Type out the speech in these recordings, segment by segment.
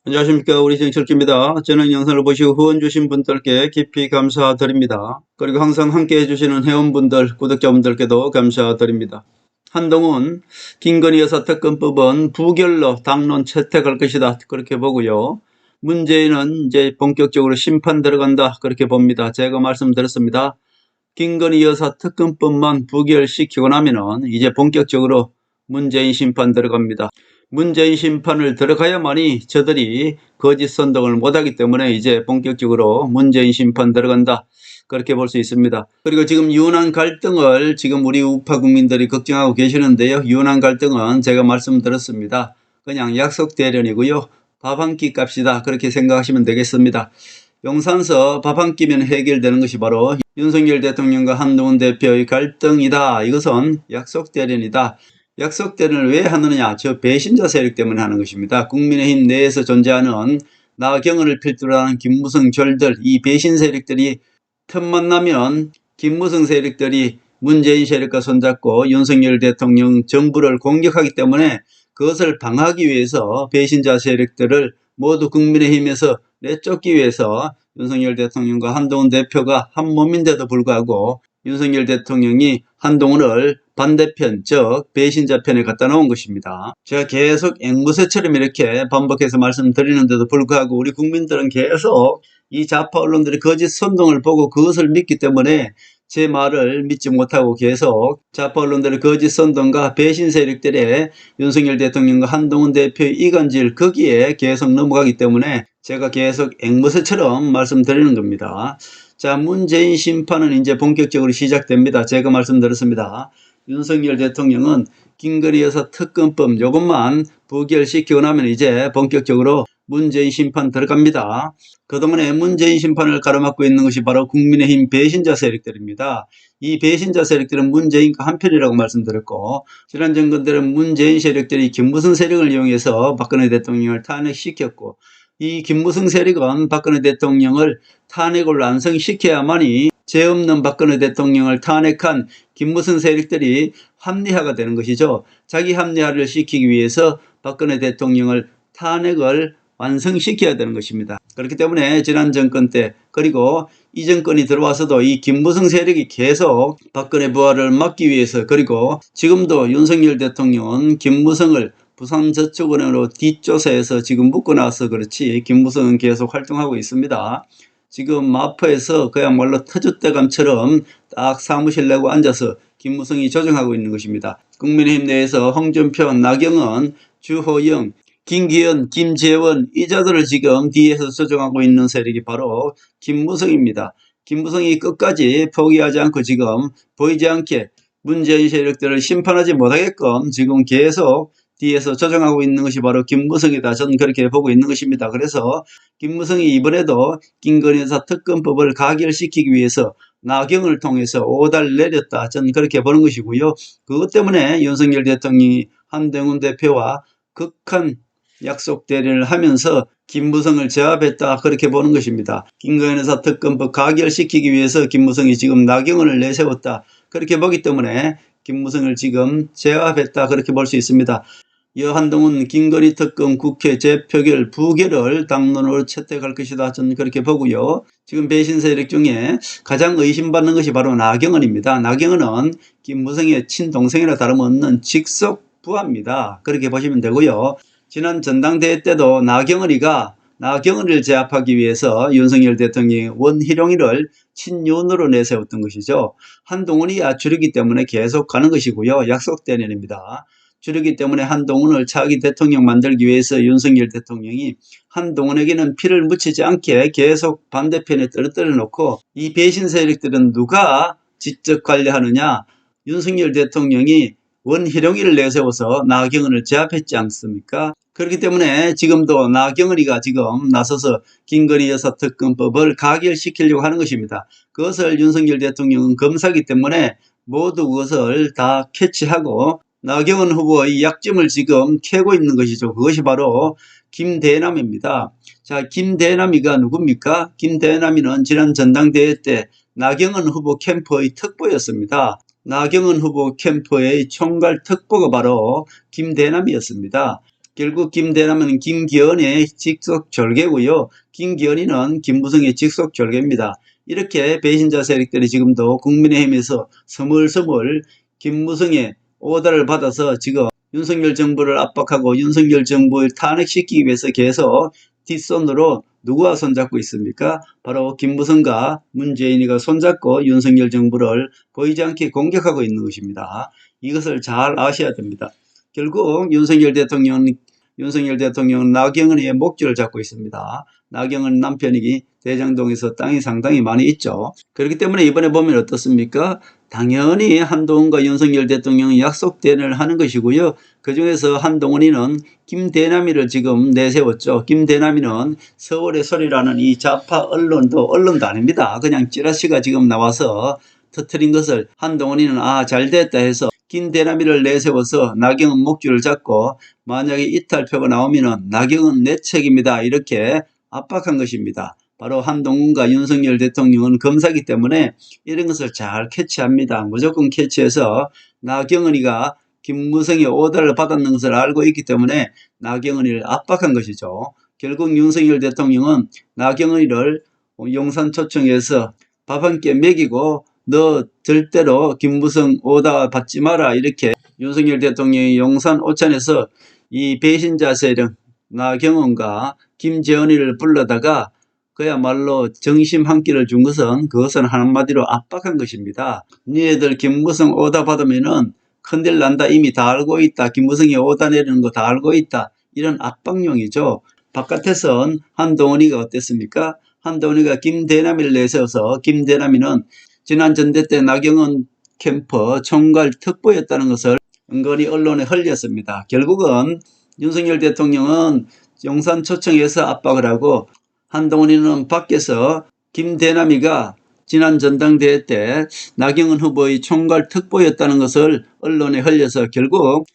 안녕하십니까. 우리 정철기입니다. 저는 영상을 보시고 후원 주신 분들께 깊이 감사드립니다. 그리고 항상 함께 해주시는 회원분들, 구독자분들께도 감사드립니다. 한동훈, 김건희 여사 특검법은 부결로 당론 채택할 것이다. 그렇게 보고요. 문재인은 이제 본격적으로 심판 들어간다. 그렇게 봅니다. 제가 말씀드렸습니다. 김건희 여사 특검법만 부결시키고 나면은 이제 본격적으로 문재인 심판 들어갑니다. 문재인 심판을 들어가야만이 저들이 거짓 선동을 못하기 때문에 이제 본격적으로 문재인 심판 들어간다. 그렇게 볼 수 있습니다. 그리고 지금 유난 갈등을 지금 우리 우파 국민들이 걱정하고 계시는데요. 유난 갈등은 제가 말씀드렸습니다. 그냥 약속 대련이고요. 밥 한 끼 값이다. 그렇게 생각하시면 되겠습니다. 용산서 밥 한 끼면 해결되는 것이 바로 윤석열 대통령과 한동훈 대표의 갈등이다. 이것은 약속 대련이다. 약속 대련을 왜 하느냐? 저 배신자 세력 때문에 하는 것입니다. 국민의힘 내에서 존재하는 나경원을 필두로 하는 김무성 졸들, 이 배신 세력들이 틈만 나면 김무성 세력들이 문재인 세력과 손잡고 윤석열 대통령 정부를 공격하기 때문에 그것을 방어하기 위해서 배신자 세력들을 모두 국민의힘에서 내쫓기 위해서 윤석열 대통령과 한동훈 대표가 한 몸인데도 불구하고 윤석열 대통령이 한동훈을 반대편, 즉 배신자 편에 갖다 놓은 것입니다. 제가 계속 앵무새처럼 이렇게 반복해서 말씀드리는데도 불구하고 우리 국민들은 계속 이 좌파 언론들의 거짓 선동을 보고 그것을 믿기 때문에 제 말을 믿지 못하고 계속 좌파 언론들의 거짓 선동과 배신 세력들의 윤석열 대통령과 한동훈 대표의 이간질 거기에 계속 넘어가기 때문에 제가 계속 앵무새처럼 말씀드리는 겁니다. 자, 문재인 심판은 이제 본격적으로 시작됩니다. 제가 말씀드렸습니다. 윤석열 대통령은 김건희 여사 특검법 이것만 부결시키고 나면 이제 본격적으로 문재인 심판 들어갑니다. 그동안에 문재인 심판을 가로막고 있는 것이 바로 국민의힘 배신자 세력들입니다. 이 배신자 세력들은 문재인과 한편이라고 말씀드렸고 지난 정권 때는 문재인 세력들이 김무성 세력을 이용해서 박근혜 대통령을 탄핵시켰고 이 김무성 세력은 박근혜 대통령을 탄핵을 완성시켜야만이 죄 없는 박근혜 대통령을 탄핵한 김무성 세력들이 합리화가 되는 것이죠. 자기 합리화를 시키기 위해서 박근혜 대통령을 탄핵을 완성시켜야 되는 것입니다. 그렇기 때문에 지난 정권 때 그리고 이 정권이 들어와서도 이 김무성 세력이 계속 박근혜 부활을 막기 위해서 그리고 지금도 윤석열 대통령은 김무성을 부산저축은행으로 뒷조사해서 지금 묶어놔서 그렇지 김무성은 계속 활동하고 있습니다. 지금 마포에서 그야말로 터줏대감처럼 딱 사무실 내고 앉아서 김무성이 조정하고 있는 것입니다. 국민의힘 내에서 홍준표, 나경원, 주호영, 김기현, 김재원 이 자들을 지금 뒤에서 조정하고 있는 세력이 바로 김무성입니다. 김무성이 끝까지 포기하지 않고 지금 보이지 않게 문재인 세력들을 심판하지 못하게끔 지금 계속 뒤에서 조정하고 있는 것이 바로 김무성이다. 저는 그렇게 보고 있는 것입니다. 그래서 김무성이 이번에도 김건희 여사 특검법을 가결시키기 위해서 나경을 통해서 오달 내렸다. 저는 그렇게 보는 것이고요. 그것 때문에 윤석열 대통령이 한동훈 대표와 극한 약속 대련을 하면서 김무성을 제압했다. 그렇게 보는 것입니다. 김건희 여사 특검법 가결시키기 위해서 김무성이 지금 나경원을 내세웠다. 그렇게 보기 때문에 김무성을 지금 제압했다. 그렇게 볼 수 있습니다. 한동훈 김건희 특검 국회 재표결 부결을 당론으로 채택할 것이다. 저는 그렇게 보고요. 지금 배신 세력 중에 가장 의심받는 것이 바로 나경원입니다. 나경원은 김무성의 친동생이나 다름없는 직속 부하입니다. 그렇게 보시면 되고요. 지난 전당대회 때도 나경원을 제압하기 위해서 윤석열 대통령이 원희룡이를 친윤으로 내세웠던 것이죠. 한동훈이 주류기 때문에 계속 가는 것이고요. 약속 대련입니다. 주류기 때문에 한동훈을 차기 대통령 만들기 위해서 윤석열 대통령이 한동훈에게는 피를 묻히지 않게 계속 반대편에 떨어뜨려 놓고 이 배신 세력들은 누가 직접 관리하느냐? 윤석열 대통령이 원희룡이를 내세워서 나경원을 제압했지 않습니까? 그렇기 때문에 지금도 나경원이가 지금 나서서 김건희 여사 특검법을 가결시키려고 하는 것입니다. 그것을 윤석열 대통령은 검사기 때문에 모두 그것을 다 캐치하고 나경원 후보의 약점을 지금 캐고 있는 것이죠. 그것이 바로 김대남입니다. 자, 김대남이가 누굽니까? 김대남이는 지난 전당대회 때 나경원 후보 캠프의 특보였습니다. 나경원 후보 캠프의 총괄 특보가 바로 김대남이었습니다. 결국 김대남은 김기현의 직속 절개고요. 김기현이는 김무성의 직속 절개입니다. 이렇게 배신자 세력들이 지금도 국민의힘에서 스물스물 김무성의 오다를 받아서 지금 윤석열 정부를 압박하고 윤석열 정부를 탄핵시키기 위해서 계속 뒷손으로 누구와 손잡고 있습니까? 바로 김무성과 문재인이가 손잡고 윤석열 정부를 보이지 않게 공격하고 있는 것입니다. 이것을 잘 아셔야 됩니다. 결국 윤석열 대통령은 나경원의 목줄을 잡고 있습니다. 나경원 남편이 대장동에서 땅이 상당히 많이 있죠. 그렇기 때문에 이번에 보면 어떻습니까? 당연히 한동훈과 윤석열 대통령은 약속 대련을 하는 것이고요. 그중에서 한동훈이는 김대남이를 지금 내세웠죠. 김대남이는 서울의 소리라는 이 좌파 언론도 아닙니다. 그냥 찌라시가 지금 나와서 터뜨린 것을 한동훈이는 잘됐다 해서 김대남이를 내세워서 나경원 목줄을 잡고 만약에 이탈표가 나오면은 나경원 내 책임이다 이렇게 압박한 것입니다. 바로 한동훈과 윤석열 대통령은 검사기 때문에 이런 것을 잘 캐치합니다. 무조건 캐치해서 나경원이가 김무성의 오더를 받았는 것을 알고 있기 때문에 나경원이를 압박한 것이죠. 결국 윤석열 대통령은 나경원이를 용산 초청해서 밥 한 끼 먹이고 너 절대로 김무성 오다 받지 마라 이렇게 윤석열 대통령이 용산 오찬에서 이 배신자 세력 나경원과 김재원이를 불러다가 그야말로 정심 한 끼를 준 것은 그것은 한마디로 압박한 것입니다. 니네들 김무성 오다 받으면은 큰일 난다 이미 다 알고 있다. 김무성이 오다 내리는 거 다 알고 있다. 이런 압박용이죠. 바깥에선 한동훈이가 어땠습니까? 한동훈이가 김대남이를 내세워서 김대남이는 지난 전대 때 나경원 캠프 총괄 특보였다는 것을 은근히 언론에 흘렸습니다. 결국은 윤석열 대통령은 용산 초청해서 압박을 하고 한동훈이는 밖에서 김대남이가 지난 전당대회 때 나경원 후보의 총괄 특보였다는 것을 언론에 흘려서 결국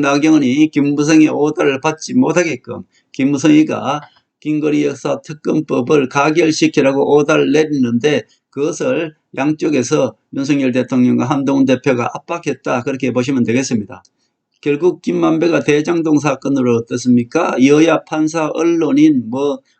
나경원이 김무성의 오다를 받지 못하게끔 김무성이가 김건희 여사 특검법을 가결시키라고 오다를 내리는데 그것을 양쪽에서 윤석열 대통령과 한동훈 대표가 압박했다 그렇게 보시면 되겠습니다. 결국 김만배가 대장동 사건으로 어떻습니까? 여야 판사 언론인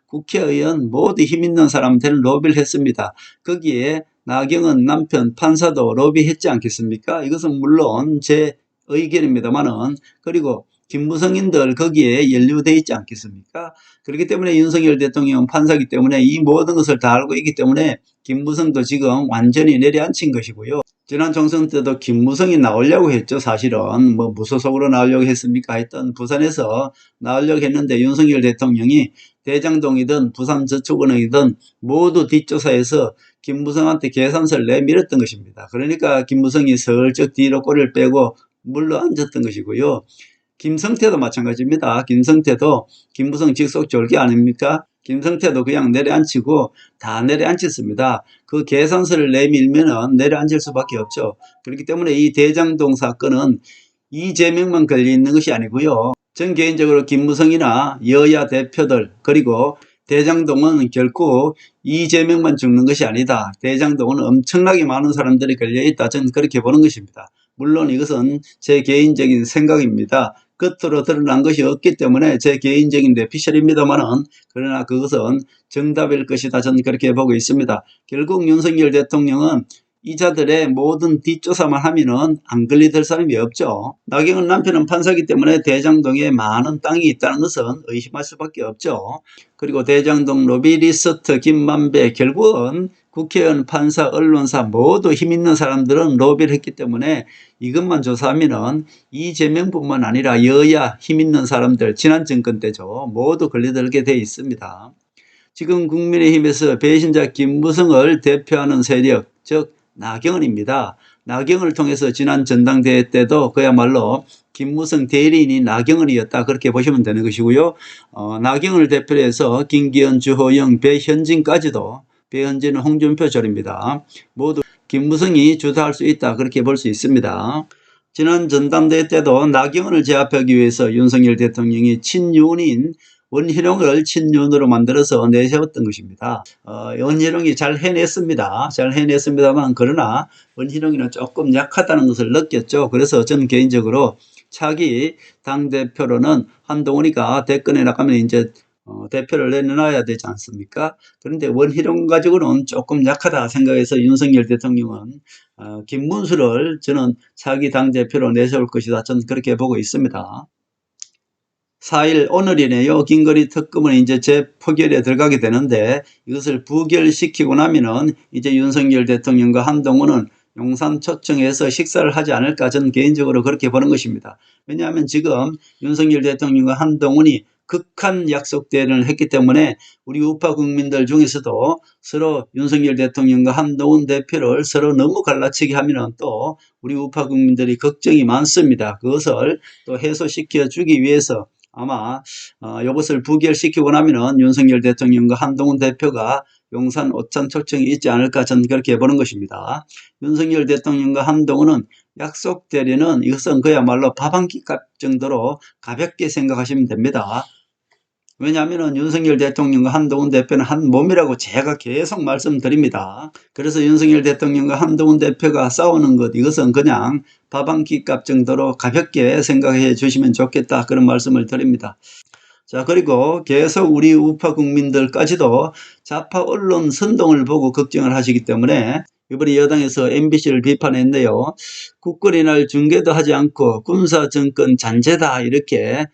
국회의원 모두 힘있는 사람들은 로비를 했습니다. 거기에 나경원 남편 판사도 로비했지 않겠습니까? 이것은 물론 제 의견입니다만은 그리고 김무성인들 거기에 연루되어 있지 않겠습니까? 그렇기 때문에 윤석열 대통령은 판사이기 때문에 이 모든 것을 다 알고 있기 때문에 김무성도 지금 완전히 내려앉힌 것이고요. 지난 총선 때도 김무성이 나오려고 했죠. 사실은 무소속으로 나오려고 했습니까? 하여튼 부산에서 나오려고 했는데 윤석열 대통령이 대장동이든 부산저축은행이든 모두 뒷조사해서 김무성한테 계산서를 내밀었던 것입니다. 그러니까 김무성이 슬쩍 뒤로 꼬리를 빼고 물러앉았던 것이고요. 김성태도 마찬가지입니다. 김성태도 김무성 직속 졸기 아닙니까? 김성태도 그냥 내려앉히고 다 내려앉혔습니다. 그 계산서를 내밀면 내려앉을 수밖에 없죠. 그렇기 때문에 이 대장동 사건은 이재명만 걸려있는 것이 아니고요. 전 개인적으로 김무성이나 여야 대표들 그리고 대장동은 결코 이재명만 죽는 것이 아니다. 대장동은 엄청나게 많은 사람들이 걸려있다. 저는 그렇게 보는 것입니다. 물론 이것은 제 개인적인 생각입니다. 겉으로 드러난 것이 없기 때문에 제 개인적인 내피셜입니다만은 그러나 그것은 정답일 것이다. 저는 그렇게 보고 있습니다. 결국 윤석열 대통령은 이자들의 모든 뒷조사만 하면은 안 걸리될 사람이 없죠. 나경원 남편은 판사이기 때문에 대장동에 많은 땅이 있다는 것은 의심할 수밖에 없죠. 그리고 대장동 로비리스트 김만배 결국은 국회의원, 판사, 언론사 모두 힘있는 사람들은 로비를 했기 때문에 이것만 조사하면은 이재명뿐만 아니라 여야 힘있는 사람들 지난 정권 때죠. 모두 걸려들게 돼 있습니다. 지금 국민의힘에서 배신자 김무성을 대표하는 세력 즉 나경원입니다. 나경원을 통해서 지난 전당대회 때도 그야말로 김무성 대리인이 나경원이었다 그렇게 보시면 되는 것이고요. 나경원을 대표로 해서 김기현, 주호영, 배현진까지도 배현진은 홍준표 절입니다. 모두 김무성이 주도할 수 있다 그렇게 볼 수 있습니다. 지난 전당대회 때도 나경원을 제압하기 위해서 윤석열 대통령이 친윤인 원희룡을 친윤으로 만들어서 내세웠던 것입니다. 원희룡이 잘 해냈습니다. 잘 해냈습니다만 그러나 원희룡이는 조금 약하다는 것을 느꼈죠. 그래서 저는 개인적으로 차기 당대표로는 한동훈이가 대권에 나가면 이제 대표를 내놔야 되지 않습니까? 그런데 원희룡 가지고는 조금 약하다 생각해서 윤석열 대통령은 김문수를 저는 차기 당대표로 내세울 것이다. 저는 그렇게 보고 있습니다. 4일 오늘이네요. 김건희 특검은 이제 재포결에 들어가게 되는데 이것을 부결시키고 나면은 이제 윤석열 대통령과 한동훈은 용산 초청해서 식사를 하지 않을까 저는 개인적으로 그렇게 보는 것입니다. 왜냐하면 지금 윤석열 대통령과 한동훈이 극한 약속 대련을 했기 때문에 우리 우파 국민들 중에서도 서로 윤석열 대통령과 한동훈 대표를 서로 너무 갈라치기 하면은 또 우리 우파 국민들이 걱정이 많습니다. 그것을 또 해소시켜 주기 위해서 아마 이것을 부결시키고 나면은 윤석열 대통령과 한동훈 대표가 용산 오찬 초청이 있지 않을까 저는 그렇게 보는 것입니다. 윤석열 대통령과 한동훈은 약속 대련은 이것은 그야말로 밥 한 끼 값 정도로 가볍게 생각하시면 됩니다. 왜냐하면 윤석열 대통령과 한동훈 대표는 한 몸이라고 제가 계속 말씀드립니다. 그래서 윤석열 대통령과 한동훈 대표가 싸우는 것 이것은 그냥 밥 한 끼 값 정도로 가볍게 생각해 주시면 좋겠다 그런 말씀을 드립니다. 자, 그리고 계속 우리 우파 국민들까지도 좌파 언론 선동을 보고 걱정을 하시기 때문에 이번에 여당에서 MBC를 비판했는데요. 국군의 날 중계도 하지 않고 군사정권 잔재다 이렇게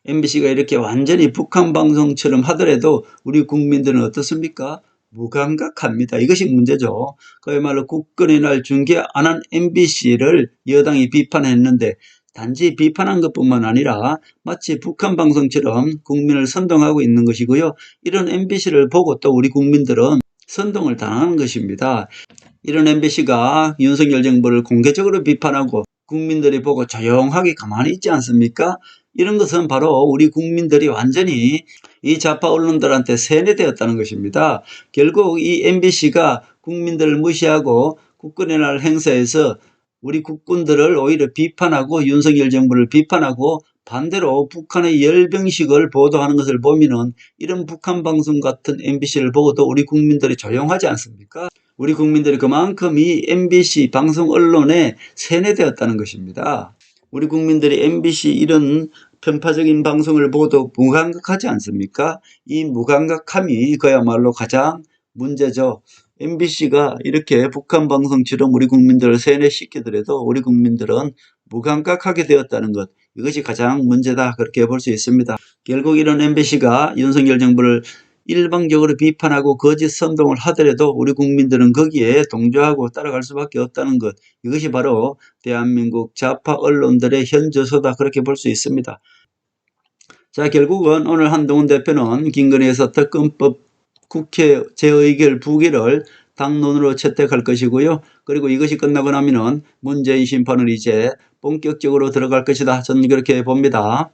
MBC가 이렇게 완전히 북한 방송처럼 하더라도 우리 국민들은 어떻습니까? 무감각합니다. 이것이 문제죠. 그야말로 국군의 날 중계 안 한 MBC를 여당이 비판했는데 단지 비판한 것뿐만 아니라 마치 북한 방송처럼 국민을 선동하고 있는 것이고요. 이런 MBC를 보고 또 우리 국민들은 선동을 당하는 것입니다. 이런 MBC가 윤석열 정부를 공개적으로 비판하고 국민들이 보고 조용하게 가만히 있지 않습니까? 이런 것은 바로 우리 국민들이 완전히 이 좌파 언론들한테 세뇌되었다는 것입니다. 결국 이 MBC가 국민들을 무시하고 국군의 날 행사에서 우리 국군들을 오히려 비판하고 윤석열 정부를 비판하고 반대로 북한의 열병식을 보도하는 것을 보면은 이런 북한 방송 같은 MBC를 보고도 우리 국민들이 조용하지 않습니까? 우리 국민들이 그만큼 이 MBC 방송 언론에 세뇌되었다는 것입니다. 우리 국민들이 MBC 이런 편파적인 방송을 보고도 무감각하지 않습니까? 이 무감각함이 그야말로 가장 문제죠. MBC가 이렇게 북한 방송처럼 우리 국민들을 세뇌시키더라도 우리 국민들은 무감각하게 되었다는 것 이것이 가장 문제다 그렇게 볼 수 있습니다. 결국 이런 MBC가 윤석열 정부를 일방적으로 비판하고 거짓 선동을 하더라도 우리 국민들은 거기에 동조하고 따라갈 수밖에 없다는 것 이것이 바로 대한민국 좌파 언론들의 현저소다 그렇게 볼 수 있습니다. 자, 결국은 오늘 한동훈 대표는 김건희에서 특검법 국회 재의결 부기를 당론으로 채택할 것이고요. 그리고 이것이 끝나고 나면은 문재인 심판을 이제 본격적으로 들어갈 것이다. 저는 그렇게 봅니다.